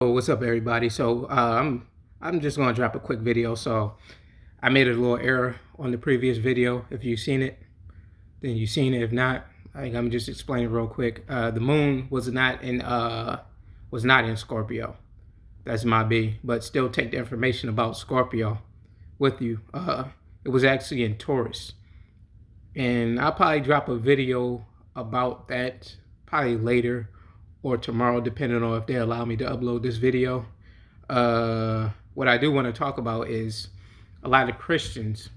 Oh, what's up, everybody? I'm just gonna drop a quick video. So I made a little error on the previous video. If you've seen it, then you've seen it. If not, I'm just explaining real quick. The moon was not in Scorpio. That's my B. But still, take the information about Scorpio with you. It was actually in Taurus, and I'll probably drop a video about that probably later or tomorrow, depending on if they allow me to upload this video. What I do want to talk about is a lot of Christians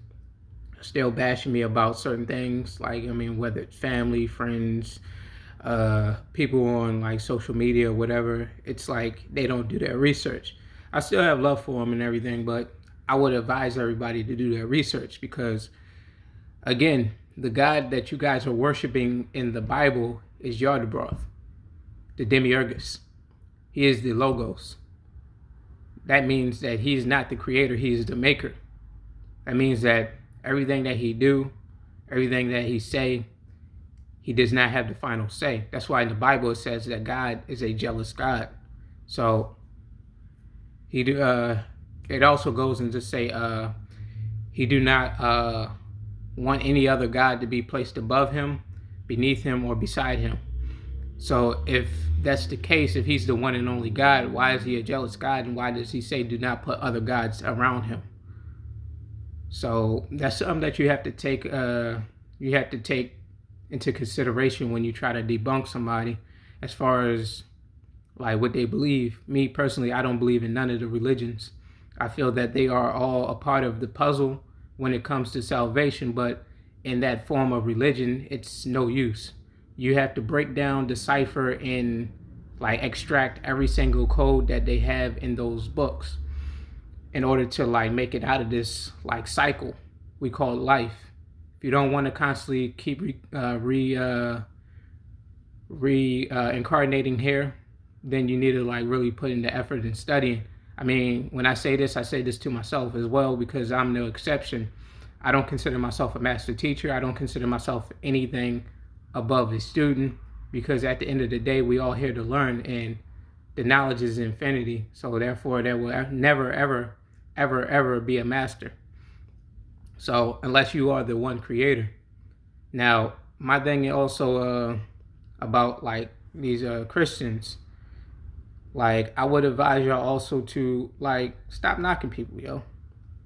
still bashing me about certain things, like, whether it's family, friends, people on like social media or whatever. It's like they don't do their research. I still have love for them and everything, but I would advise everybody to do their research because, again, the God that you guys are worshiping in the Bible is Yardabroth, the Demiurgus. He is the Logos. That means that he's not the creator, he is the maker. That means that everything that he do, everything that he say, he does not have the final say. That's why in the Bible it says that God is a jealous God. So it also goes into say he do not want any other God to be placed above him, beneath him, or beside him. So if that's the case, if he's the one and only God, why is he a jealous God, and why does he say do not put other gods around him? So that's something that you have to take into consideration when you try to debunk somebody as far as like what they believe. Me personally, I don't believe in none of the religions. I feel that they are all a part of the puzzle when it comes to salvation, but in that form of religion, it's no use. You have to break down, decipher, and like extract every single code that they have in those books in order to like make it out of this like cycle we call life. If you don't want to constantly keep incarnating here, then you need to like really put in the effort in studying. When I say this to myself as well because I'm no exception. I don't consider myself a master teacher. I don't consider myself anything above a student because at the end of the day, we all here to learn, and the knowledge is infinity. So therefore, there will never, ever be a master. So unless you are the one creator. Now, my thing also about like these Christians, like I would advise y'all also to like stop knocking people, yo.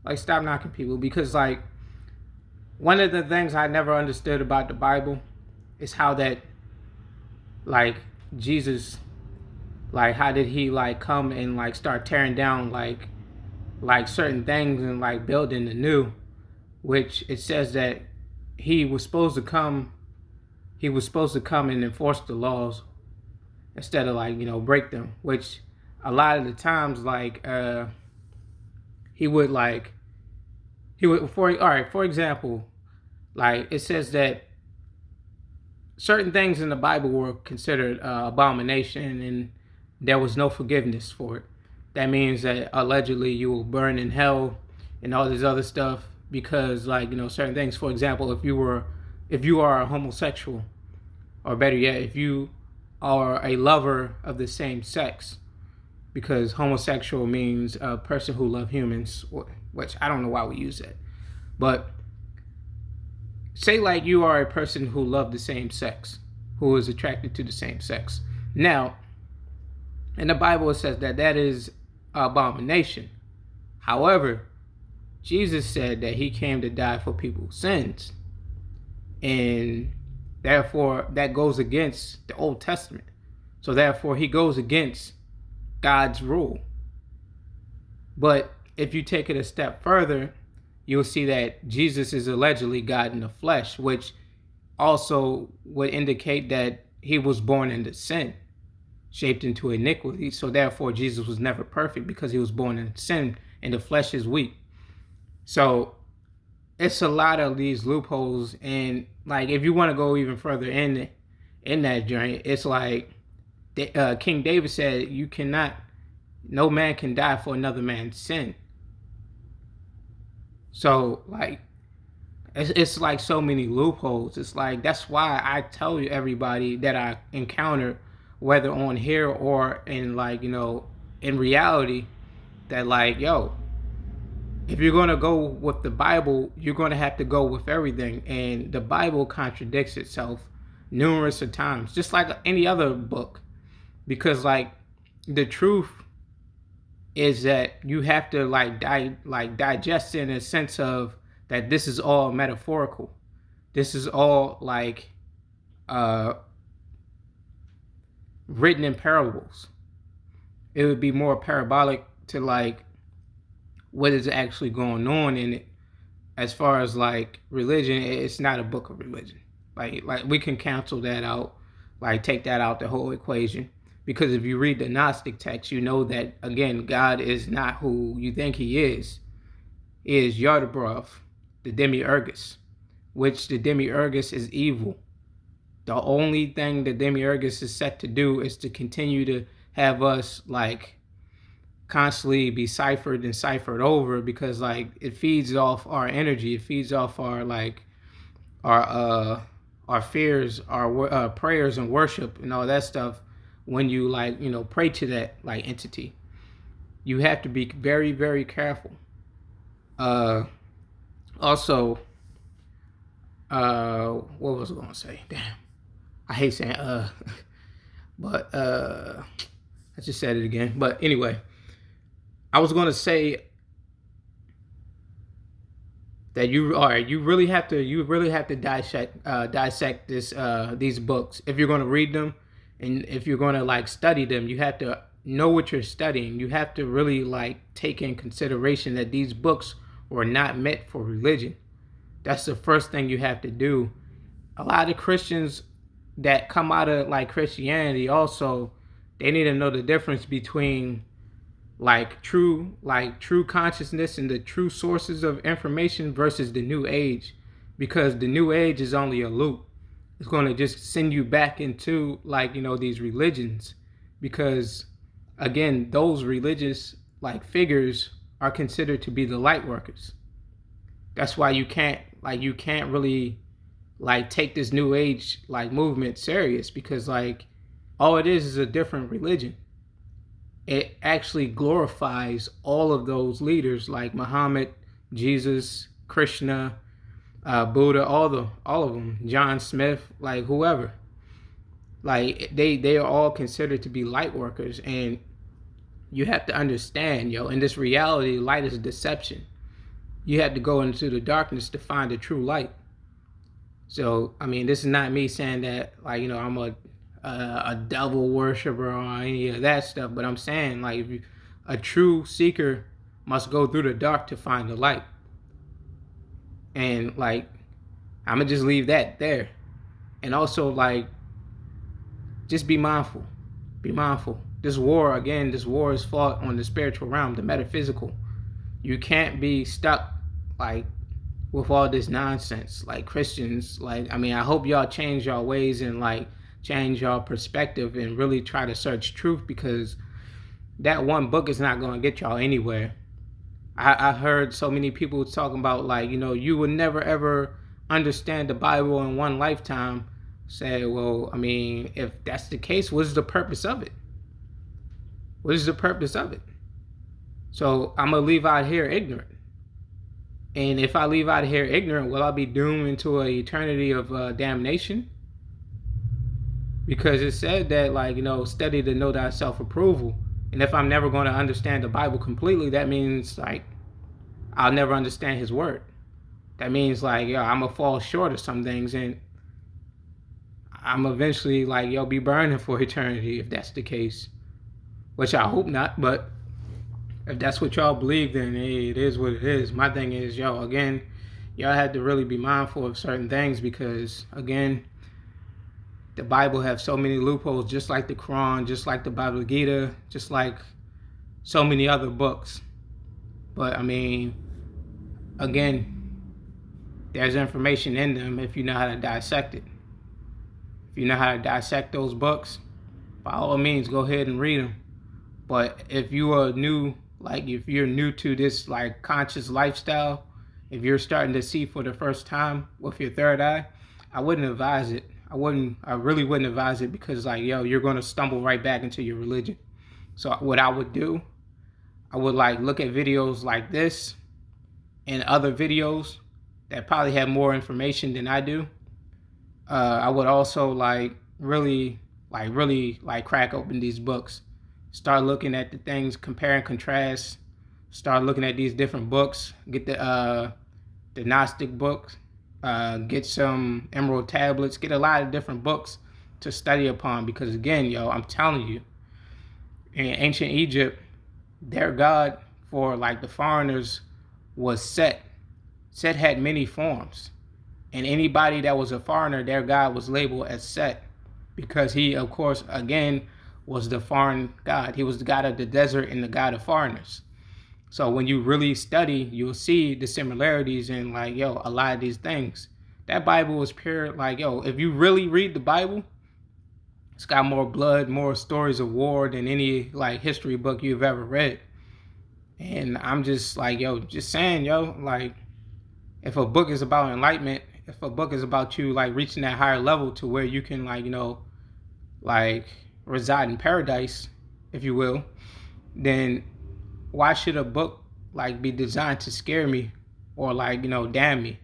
Like stop knocking people because like one of the things I never understood about the Bible is how that like Jesus, like how did he like come and like start tearing down like certain things and like building anew, which it says that he was supposed to come and enforce the laws instead of like break them, which a lot of the times like he would for example, like it says that certain things in the Bible were considered abomination and there was no forgiveness for it. That means that allegedly you will burn in hell and all this other stuff because like certain things. For example, if you are a homosexual, or better yet, if you are a lover of the same sex, because homosexual means a person who loves humans, which I don't know why we use that. But say like you are a person who loves the same sex, who is attracted to the same sex. Now, in the Bible it says that that is abomination. However, Jesus said that he came to die for people's sins. And therefore that goes against the Old Testament. So therefore he goes against God's rule. But if you take it a step further, you'll see that Jesus is allegedly God in the flesh, which also would indicate that he was born into sin, shaped into iniquity. So therefore Jesus was never perfect because he was born in sin and the flesh is weak. So it's a lot of these loopholes, and like if you want to go even further in that journey, it's like King David said, no man can die for another man's sin. So like it's like so many loopholes. It's like that's why I tell everybody that I encounter, whether on here or in like in reality that, like, yo, if you're going to go with the Bible, you're going to have to go with everything. And the Bible contradicts itself numerous of times, just like any other book. Because, like, the truth is that you have to, like, digest it in a sense of that this is all metaphorical. This is all, like, uh, written in parables. It would be more parabolic to, like, what is actually going on in it. As far as, like, religion, it's not a book of religion. Like we can cancel that out, like take that out the whole equation. Because if you read the Gnostic text, you know that, again, God is not who you think he is. He is Yaldabaoth, the Demiurgus, which the Demiurgus is evil. The only thing the Demiurgus is set to do is to continue to have us, like, constantly be ciphered and ciphered over, because, like, it feeds off our energy, it feeds off our, like, our fears, our prayers and worship and all that stuff. When you, like, pray to that, like, entity, you have to be very, very careful. Also, what was I gonna say? Damn, I hate saying but I just said it again. But anyway, I was gonna say that you really have to dissect these books if you're gonna read them, and if you're gonna, like, study them. You have to know what you're studying. You have to really, like, take in consideration that these books were not meant for religion. That's the first thing you have to do. A lot of Christians that come out of, like, Christianity also, they need to know the difference between, like, true consciousness and the true sources of information versus the new age. Because the new age is only a loop. It's going to just send you back into, like, these religions. Because, again, those religious, like, figures are considered to be the light workers. That's why you can't really, like, take this new age, like, movement serious, because, like, all it is a different religion. It actually glorifies all of those leaders, like Muhammad, Jesus, Krishna, Buddha, all of them, John Smith, like, whoever. Like, they are all considered to be light workers. And you have to understand, in this reality, light is a deception. You have to go into the darkness to find the true light. So, I mean, this is not me saying that, like, I'm a devil worshiper or any of that stuff, but I'm saying, like, a true seeker must go through the dark to find the light. And, like, I'm gonna just leave that there. And also, like, just be mindful. Be mindful. This war is fought on the spiritual realm, the metaphysical. You can't be stuck, like, with all this nonsense. Like, Christians, like, I mean, I hope y'all change y'all ways and, like, change y'all perspective and really try to search truth, because that one book is not going to get y'all anywhere. I heard so many people talking about, like, you would never ever understand the Bible in one lifetime. Say, well, I mean, if that's the case, what's the purpose of it? What is the purpose of it? So I'm going to leave out here ignorant. And if I leave out here ignorant, will I be doomed into an eternity of damnation? Because it said that, like, study to know thyself approval. And if I'm never going to understand the Bible completely, that means, like, I'll never understand his word. That means, like, I'm going to fall short of some things, and I'm eventually, like, be burning for eternity if that's the case. Which I hope not, but if that's what y'all believe, then hey, it is what it is. My thing is, again, y'all had to really be mindful of certain things, because, again, the Bible have so many loopholes, just like the Quran, just like the Bhagavad Gita, just like so many other books. But, I mean, again, there's information in them if you know how to dissect it. If you know how to dissect those books, by all means, go ahead and read them. But if you are new, like, if you're new to this, like, conscious lifestyle, if you're starting to see for the first time with your third eye, I wouldn't advise it. I really wouldn't advise it, because, like, you're going to stumble right back into your religion. So what I would do, I would like look at videos like this and other videos that probably have more information than I do. I would also really crack open these books, start looking at the things, compare and contrast, start looking at these different books, get the Gnostic books, get some Emerald tablets, get a lot of different books to study upon, because again, yo, I'm telling you, in ancient Egypt, their god for like the foreigners was Set. Set had many forms, and anybody that was a foreigner, their god was labeled as Set, because he, of course, again, was the foreign god. He was the god of the desert and the god of foreigners. So when you really study, you'll see the similarities in like, yo, a lot of these things. That Bible is pure. Like, yo, if you really read the Bible, it's got more blood, more stories of war than any like history book you've ever read. And I'm just like, yo, just saying, yo, like, if a book is about enlightenment, if a book is about you like reaching that higher level to where you can like, like reside in paradise, if you will, then why should a book like be designed to scare me or like damn me?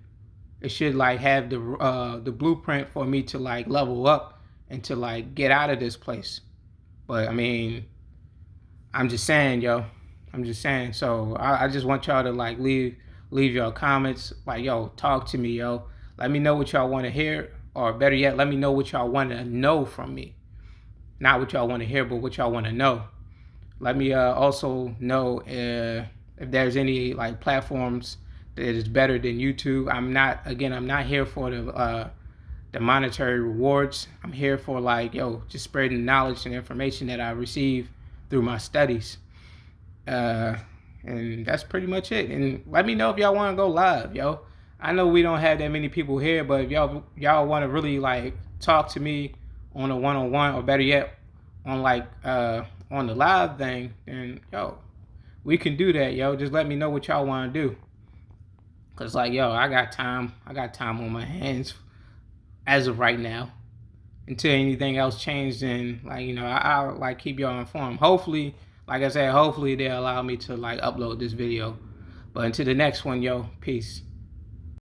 It should like have the blueprint for me to like level up and to like get out of this place. But I mean, I'm just saying, yo. I'm just saying. So I just want y'all to like leave your comments. Like, yo, talk to me, yo. Let me know what y'all want to hear, or better yet, let me know what y'all want to know from me. Not what y'all want to hear, but what y'all want to know. Let me also know if there's any like platforms that is better than YouTube. I'm not here for the monetary rewards. I'm here for like, yo, just spreading knowledge and information that I receive through my studies. And that's pretty much it. And let me know if y'all want to go live, yo. I know we don't have that many people here, but if y'all want to really like talk to me on a one-on-one, or better yet, on like on the live thing, then yo, we can do that, yo. Just let me know what y'all want to do. Cause like, yo, I got time on my hands as of right now. Until anything else changed, and like I'll like keep y'all informed. Hopefully, like I said, hopefully they'll allow me to like upload this video. But until the next one, yo, peace.